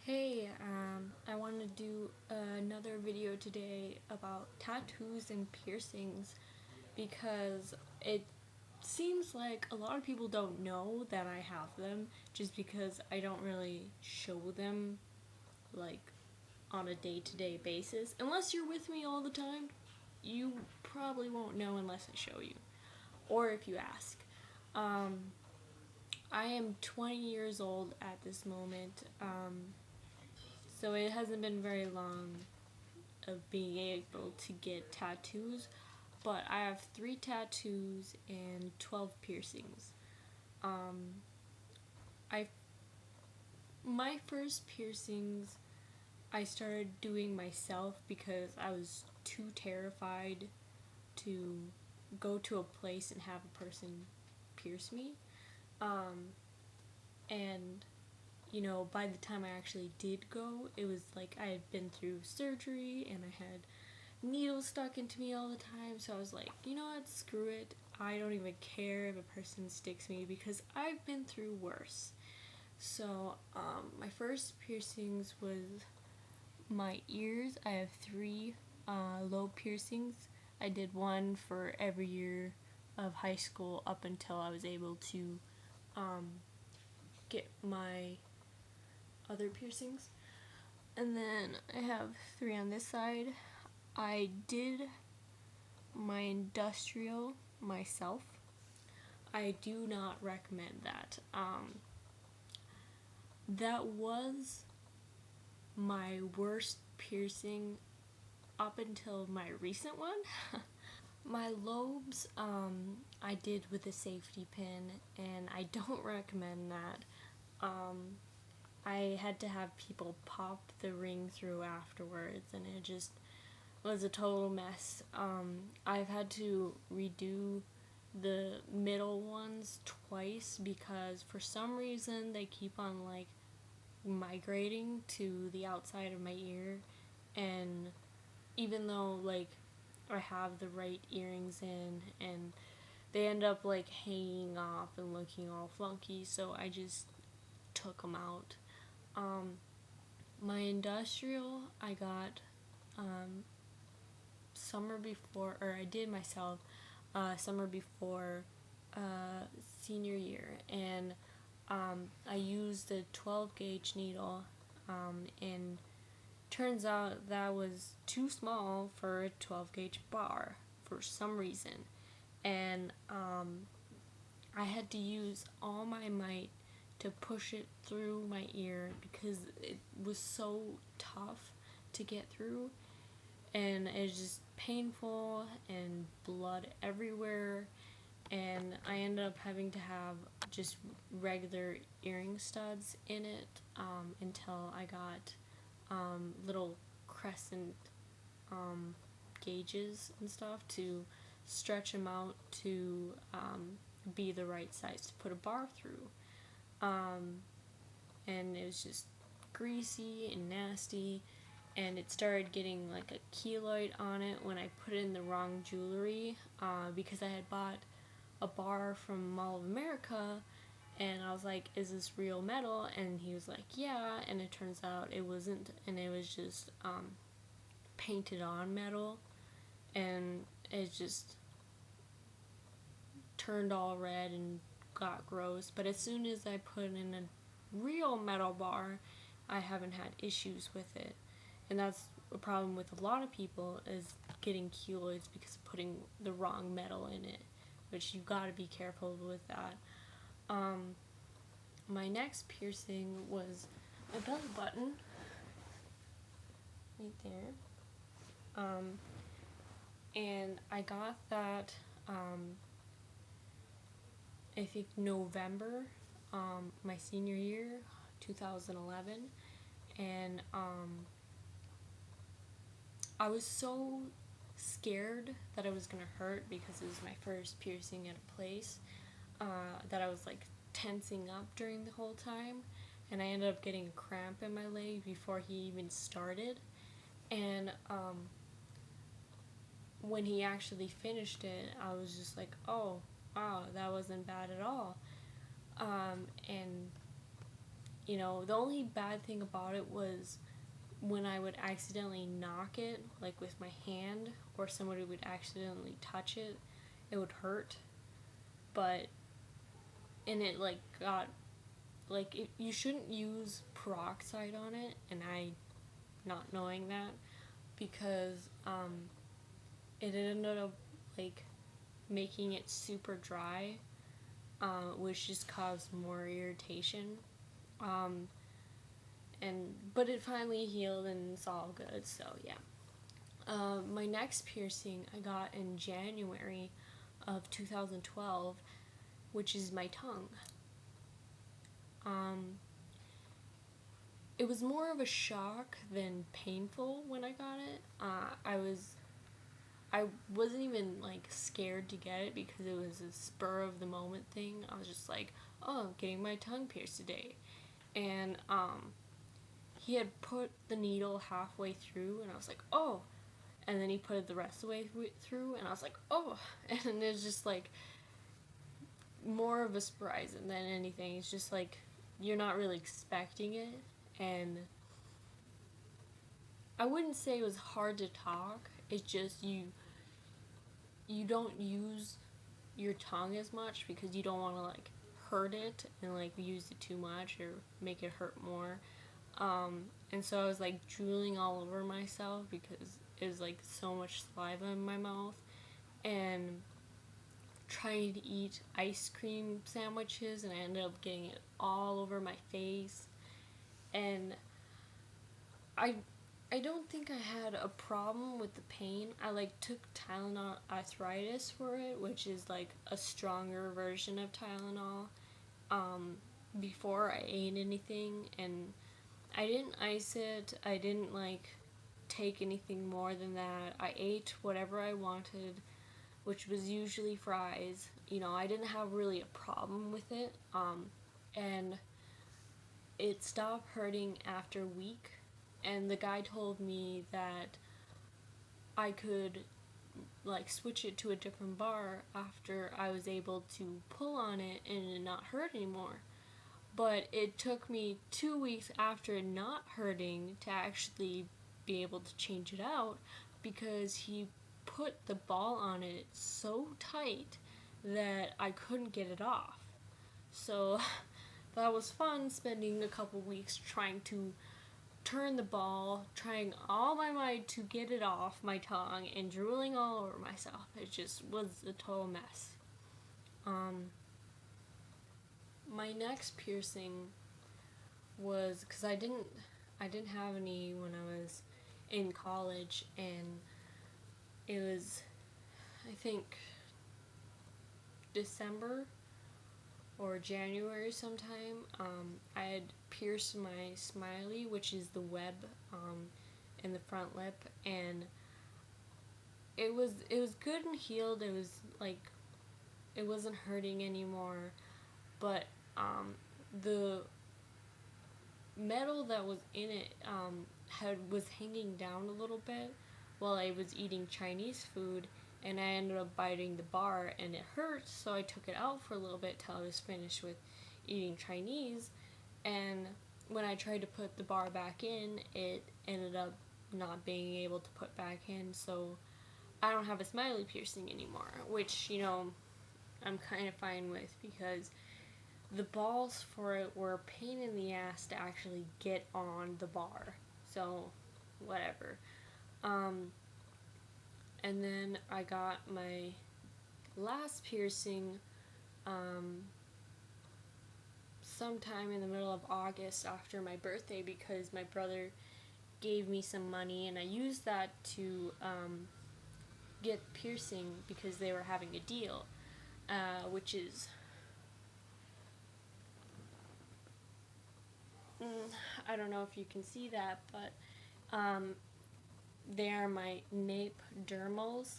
Hey, I want to do another video today about tattoos and piercings because it seems like a lot of people don't know that I have them just because I don't really show them like on a day-to-day basis. Unless you're with me all the time, you probably won't know unless I show you or if you ask. I am 20 years old at this moment. So it hasn't been very long of being able to get tattoos, but I have 3 tattoos and 12 piercings. Um, I my first piercings I started doing myself because I was too terrified to go to a place and have a person pierce me. Um, and by the time I actually did go, it was like I had been through surgery and I had needles stuck into me all the time. So I was like, you know what, screw it. I don't even care if a person sticks me because I've been through worse. So my first piercings was my ears. I have 3 lobe piercings. I did one for every year of high school up until I was able to um, get my other piercings. And then I have 3 on this side. I did my industrial myself. I do not recommend that. That was my worst piercing up until my recent one. My lobes, I did with a safety pin, and I don't recommend that. I had to have people pop the ring through afterwards, and it just was a total mess. I've had to redo the middle ones twice because for some reason they keep on like migrating to the outside of my ear, and even though like I have the right earrings in, and they end up like hanging off and looking all flunky, so I just took them out. Um, my industrial I got summer before, or I did myself summer before senior year, and I used the 12 gauge needle, and turns out that was too small for a 12 gauge bar for some reason, and I had to use all my might to push it through my ear because it was so tough to get through, and it was just painful and blood everywhere, and I ended up having to have just regular earring studs in it until I got little crescent gauges and stuff to stretch them out to be the right size to put a bar through. And it was just greasy and nasty, and it started getting like a keloid on it when I put in the wrong jewelry because I had bought a bar from Mall of America, and I was like, is this real metal? And he was like, yeah, and it turns out it wasn't, and it was just painted on metal, and it just turned all red and got gross. But as soon as I put in a real metal bar, I haven't had issues with it. And that's a problem with a lot of people, is getting keloids because of putting the wrong metal in it, which you've got to be careful with that. My next piercing was my belly button, right there. And I got that, I think November, my senior year, 2011, and I was so scared that it was gonna hurt because it was my first piercing at a place, that I was like tensing up during the whole time, and I ended up getting a cramp in my leg before he even started. And when he actually finished it, I was just like, oh wow, that wasn't bad at all. And the only bad thing about it was when I would accidentally knock it, like with my hand, or somebody would accidentally touch it, it would hurt. But, and it like got, like, you shouldn't use peroxide on it, and I, not knowing that, because it ended up like making it super dry, which just caused more irritation. But it finally healed and it's all good. So yeah. My next piercing I got in January of 2012, which is my tongue. It was more of a shock than painful when I got it. I wasn't even like scared to get it because it was a spur of the moment thing. I was just like, oh, I'm getting my tongue pierced today. And he had put the needle halfway through and I was like, oh. And then he put it the rest of the way through and I was like, oh. And it's just like more of a surprise than anything. It's just like you're not really expecting it. And I wouldn't say it was hard to talk. It's just you don't use your tongue as much because you don't want to like hurt it and like use it too much or make it hurt more. And so I was like drooling all over myself because it was like so much saliva in my mouth, and trying to eat ice cream sandwiches, and I ended up getting it all over my face. And I don't think I had a problem with the pain. I like took Tylenol arthritis for it, which is like a stronger version of Tylenol, before I ate anything, and I didn't ice it. I didn't like take anything more than that. I ate whatever I wanted, which was usually fries. I didn't have really a problem with it. And it stopped hurting after a week. And the guy told me that I could like switch it to a different bar after I was able to pull on it and it not hurt anymore. But it took me 2 weeks after it not hurting to actually be able to change it out because he put the ball on it so tight that I couldn't get it off. So that was fun, spending a couple weeks trying to turn the ball, trying all my might to get it off my tongue, and drooling all over myself. It just was a total mess. My next piercing was because I didn't have any when I was in college, and it was, I think, December or January sometime. I had pierced my smiley, which is the web in the front lip, and it was good and healed. It was like it wasn't hurting anymore, but the metal that was in it was hanging down a little bit while I was eating Chinese food, and I ended up biting the bar and it hurt, so I took it out for a little bit till I was finished with eating Chinese. And when I tried to put the bar back in, it ended up not being able to put back in, so I don't have a smiley piercing anymore, which I'm kind of fine with because the balls for it were a pain in the ass to actually get on the bar. So, whatever. And then I got my last piercing sometime in the middle of August after my birthday because my brother gave me some money and I used that to get piercing because they were having a deal, which is I don't know if you can see that, but they are my nape dermals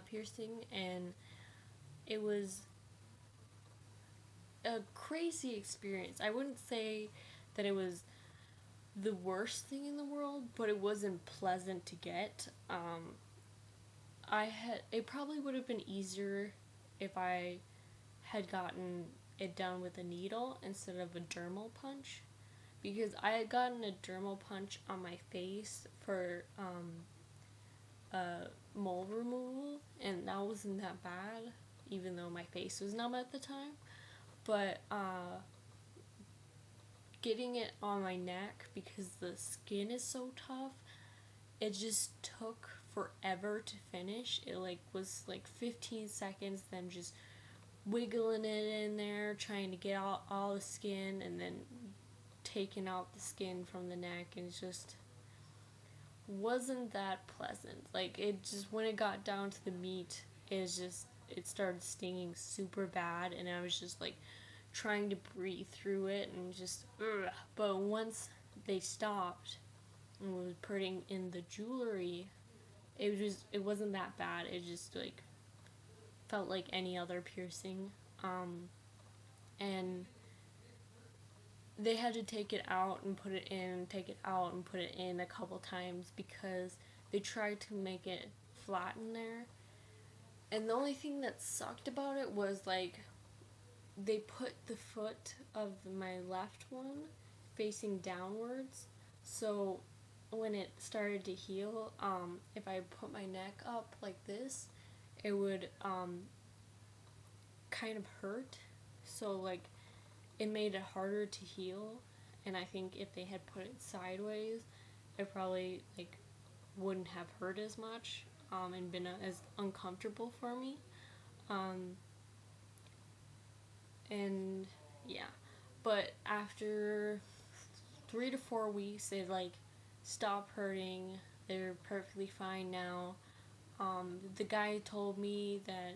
piercing, and it was a crazy experience. I wouldn't say that it was the worst thing in the world, but it wasn't pleasant to get. It probably would have been easier if I had gotten it done with a needle instead of a dermal punch. because I had gotten a dermal punch on my face for mole removal, and that wasn't that bad, even though my face was numb at the time. But getting it on my neck, because the skin is so tough, it just took forever to finish. It like was like 15 seconds, them just wiggling it in there, trying to get out all the skin, and then taking out the skin from the neck, and it just wasn't that pleasant. Like, it just, when it got down to the meat, it started stinging super bad, and I was just like trying to breathe through it, and just ugh. But once they stopped and was putting in the jewelry, it wasn't that bad. It just like felt like any other piercing, and they had to take it out and put it in, take it out and put it in a couple times, because they tried to make it flat in there. And the only thing that sucked about it was like they put the foot of my left one facing downwards, so when it started to heal, if I put my neck up like this, it would kind of hurt. So like it made it harder to heal, and I think if they had put it sideways, it probably like wouldn't have hurt as much, and been as uncomfortable for me. And yeah, but after 3 to 4 weeks, it like stopped hurting. They're perfectly fine now. The guy told me that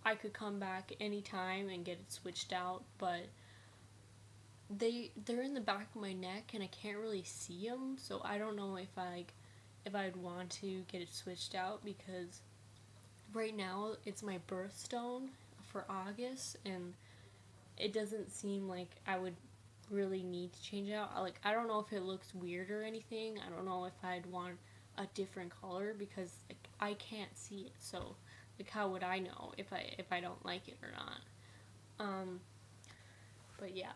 I could come back anytime and get it switched out, but they're in the back of my neck and I can't really see them, so I don't know if I'd want to get it switched out, because right now it's my birthstone for August, and it doesn't seem like I would really need to change it out. Like, I don't know if it looks weird or anything. I don't know if I'd want a different color, because like I can't see it, so like how would I know if I don't like it or not? But yeah.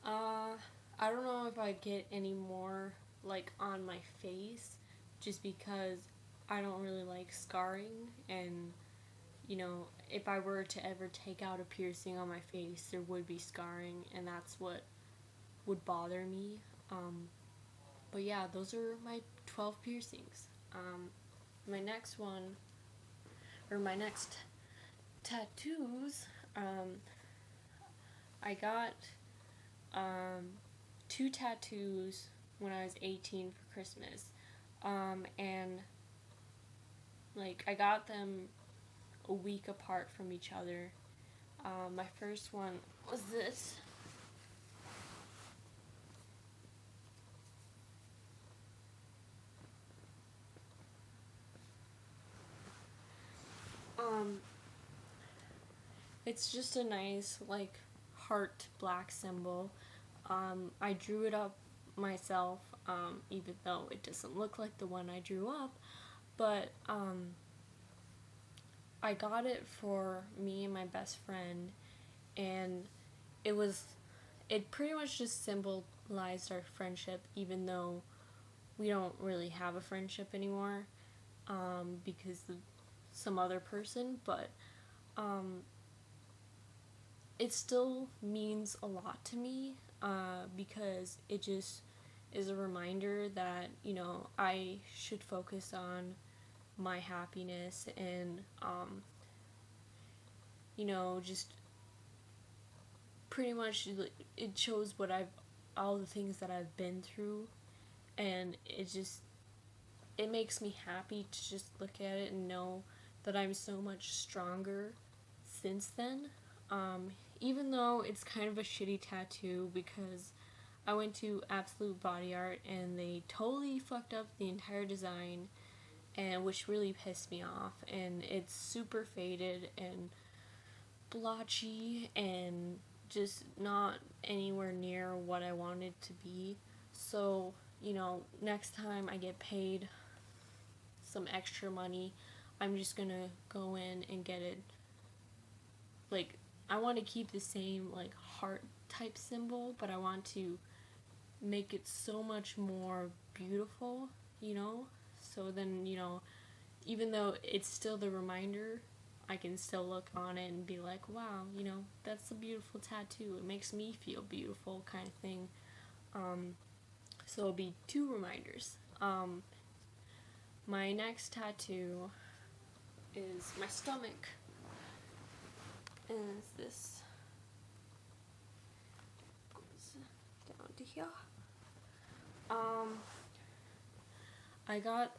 I don't know if I get any more like on my face, just because I don't really like scarring, and you know, if I were to ever take out a piercing on my face, there would be scarring, and that's what would bother me. But yeah, those are my 12 piercings. My next one, or my next tattoos, I got 2 tattoos when I was 18 for Christmas. And like I got them a week apart from each other. My first one was this. It's just a nice like heart black symbol. I drew it up myself, even though it doesn't look like the one I drew up, but I got it for me and my best friend, and it pretty much just symbolized our friendship, even though we don't really have a friendship anymore, because of some other person, but it still means a lot to me, because it just is a reminder that, you know, I should focus on my happiness, and you know, just pretty much it shows all the things that I've been through, and it makes me happy to just look at it and know that I'm so much stronger since then. Even though it's kind of a shitty tattoo, because I went to Absolute Body Art and they totally fucked up the entire design, and which really pissed me off, and it's super faded and blotchy and just not anywhere near what I wanted to be. So, you know, next time I get paid some extra money, I'm just gonna go in and get it. Like, I want to keep the same like heart type symbol, but I want to make it so much more beautiful, you know? So then, you know, even though it's still the reminder, I can still look on it and be like, wow, you know, that's a beautiful tattoo. It makes me feel beautiful, kind of thing. So it'll be 2 reminders. My next tattoo is my stomach. And it's this. Goes down to here. I got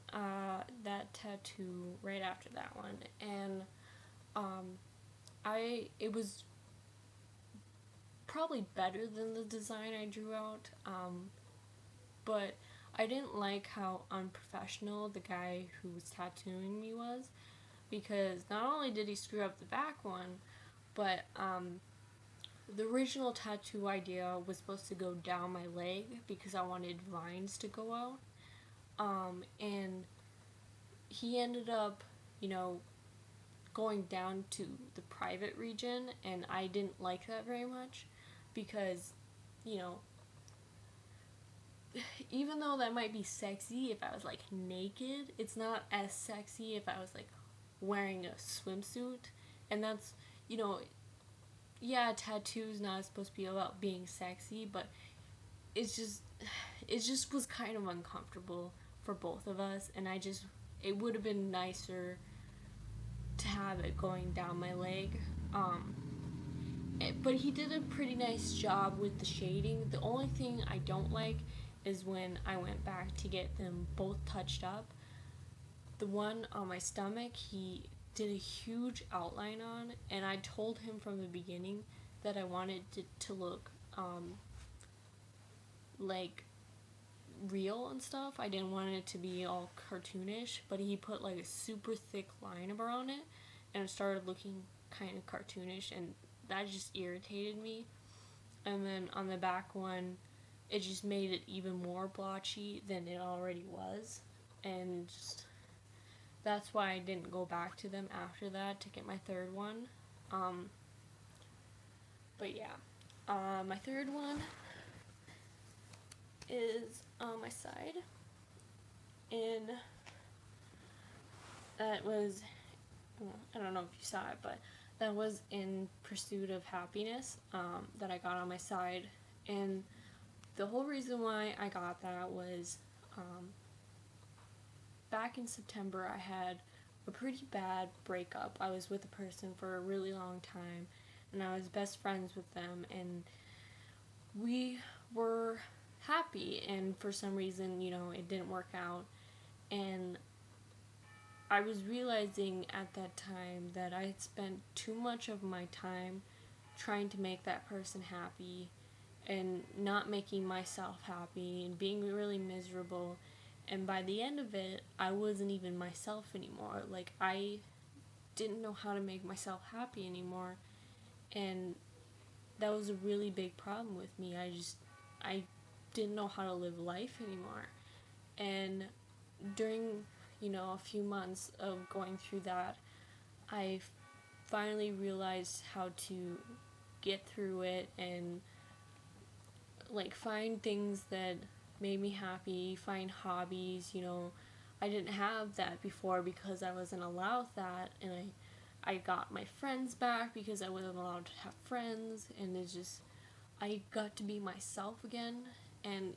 that tattoo right after that one, and it was probably better than the design I drew out, but I didn't like how unprofessional the guy who was tattooing me was, because not only did he screw up the back one, but the original tattoo idea was supposed to go down my leg because I wanted vines to go out. And he ended up, you know, going down to the private region, and I didn't like that very much because, you know, even though that might be sexy if I was like naked, it's not as sexy if I was like wearing a swimsuit. And that's, you know, yeah, tattoo's not supposed to be about being sexy, but it just was kind of uncomfortable for both of us, and it would have been nicer to have it going down my leg. But he did a pretty nice job with the shading. The only thing I don't like is when I went back to get them both touched up. The one on my stomach, he did a huge outline on, and I told him from the beginning that I wanted it to look like real and stuff. I didn't want it to be all cartoonish, but he put like a super thick line around it, and it started looking kind of cartoonish, and that just irritated me. And then on the back one, it just made it even more blotchy than it already was, and that's why I didn't go back to them after that to get my third one. But yeah, my third one is on my side, and that was, I don't know if you saw it, but that was In Pursuit of Happiness, that I got on my side. And the whole reason why I got that was, back in September I had a pretty bad breakup. I was with a person for a really long time, and I was best friends with them, and we were happy, and for some reason, you know, it didn't work out. And I was realizing at that time that I had spent too much of my time trying to make that person happy and not making myself happy and being really miserable. And by the end of it, I wasn't even myself anymore. Like, I didn't know how to make myself happy anymore. And that was a really big problem with me. I didn't know how to live life anymore. And during, you know, a few months of going through that, I finally realized how to get through it and like find things that made me happy, find hobbies, you know. I didn't have that before because I wasn't allowed that, and I got my friends back because I wasn't allowed to have friends, and I got to be myself again, and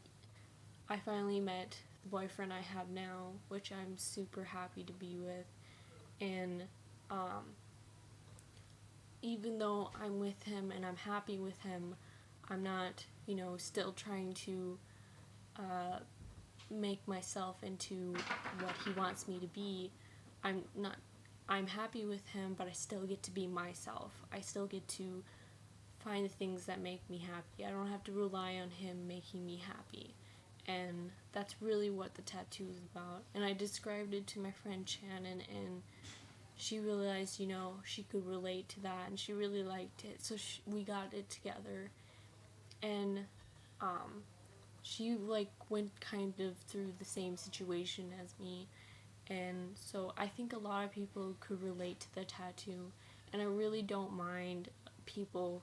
I finally met the boyfriend I have now, which I'm super happy to be with. And even though I'm with him and I'm happy with him, I'm not, you know, still trying to make myself into what he wants me to be. I'm happy with him, but I still get to be myself. I still get to find the things that make me happy. I don't have to rely on him making me happy. And that's really what the tattoo is about. And I described it to my friend Shannon, and she realized, you know, she could relate to that, and she really liked it. So we got it together, and she like went kind of through the same situation as me, and so I think a lot of people could relate to the tattoo, and I really don't mind people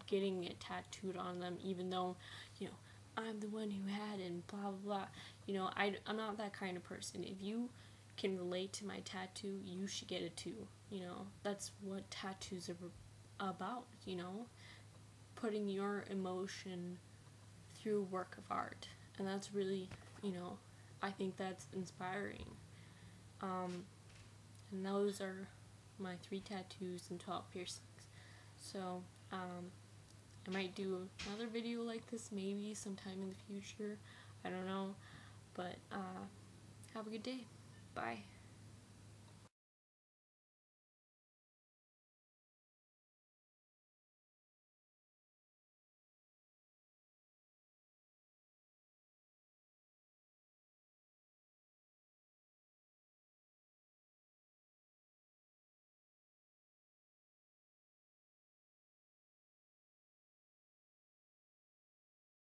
getting it tattooed on them, even though, you know, I'm the one who had it and blah blah blah. You know, I'm not that kind of person. If you can relate to my tattoo, you should get it too. You know, that's what tattoos are about, you know, putting your emotion through work of art. And that's really, you know, I think that's inspiring. And those are my 3 tattoos and 12 piercings. So, I might do another video like this maybe sometime in the future. I don't know. But, have a good day. Bye.